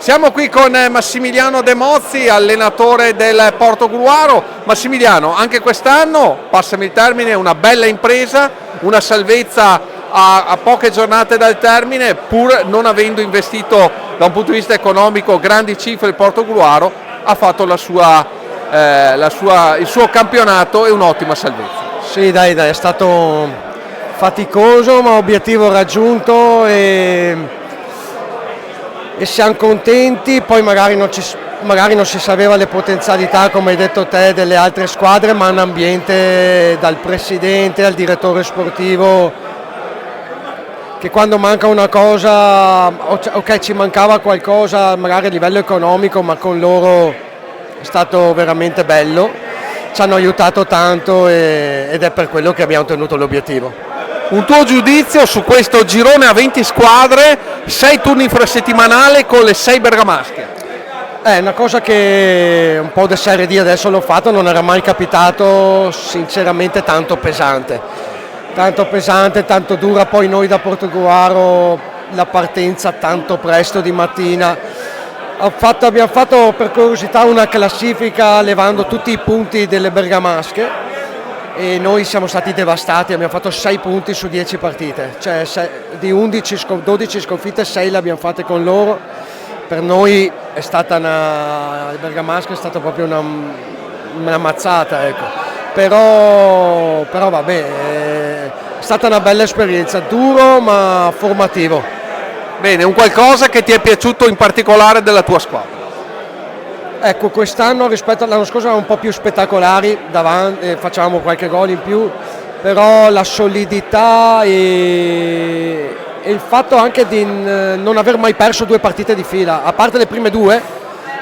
Siamo qui con Massimiliano De Mozzi, allenatore del Portogruaro. Massimiliano, anche quest'anno, passami il termine, una bella impresa, una salvezza a poche giornate dal termine, pur non avendo investito da un punto di vista economico grandi cifre. Il Portogruaro ha fatto il suo campionato e un'ottima salvezza. Sì, dai, è stato faticoso ma obiettivo raggiunto e siamo contenti. Poi magari non si sapeva le potenzialità, come hai detto te, delle altre squadre, ma un ambiente dal presidente al direttore sportivo che quando manca una cosa, ok, ci mancava qualcosa magari a livello economico, ma con loro è stato veramente bello, ci hanno aiutato tanto ed è per quello che abbiamo ottenuto l'obiettivo. Un tuo giudizio su questo girone a 20 squadre, 6 turni infrasettimanale con le 6 bergamasche? È una cosa che un po' di Serie D adesso l'ho fatto, non era mai capitato, sinceramente tanto pesante, tanto dura. Poi noi da Portogruaro la partenza tanto presto di mattina, abbiamo fatto per curiosità una classifica levando tutti i punti delle bergamasche e noi siamo stati devastati, abbiamo fatto 6 punti su 10 partite, cioè di 12 sconfitte 6 le abbiamo fatte con loro. Per noi è stata il bergamasca è stata proprio una mazzata, ecco. Però vabbè, è stata una bella esperienza, duro ma formativo. Bene, un qualcosa che ti è piaciuto in particolare della tua squadra? Ecco, quest'anno rispetto all'anno scorso erano un po' più spettacolari, davanti, facevamo qualche gol in più, però la solidità e il fatto anche di non aver mai perso 2 partite di fila, a parte le prime 2,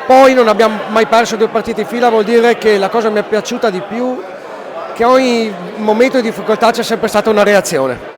poi non abbiamo mai perso 2 partite di fila, vuol dire che la cosa mi è piaciuta di più, che ogni momento di difficoltà c'è sempre stata una reazione.